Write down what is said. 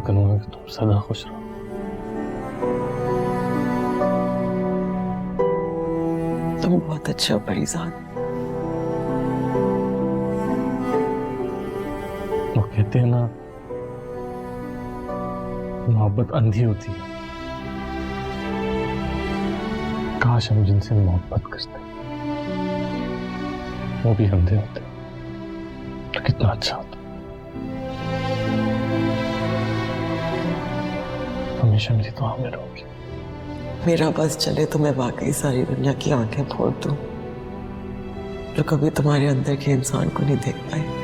करूंगा कि तुम सदा खुश रहो। तुम बहुत अच्छे हो परिजान। वो कहते हैं ना, मोहब्बत अंधी होती है। काश हम जिनसे मोहब्बत करते वो भी अंधे होते तो कितना अच्छा होता। हमेशा मेरी दुआ में रहोगी। मेरा बस चले तो मैं वाकई सारी दुनिया की आंखें फोड़ दूं जो कभी तुम्हारे अंदर के इंसान को नहीं देख पाए।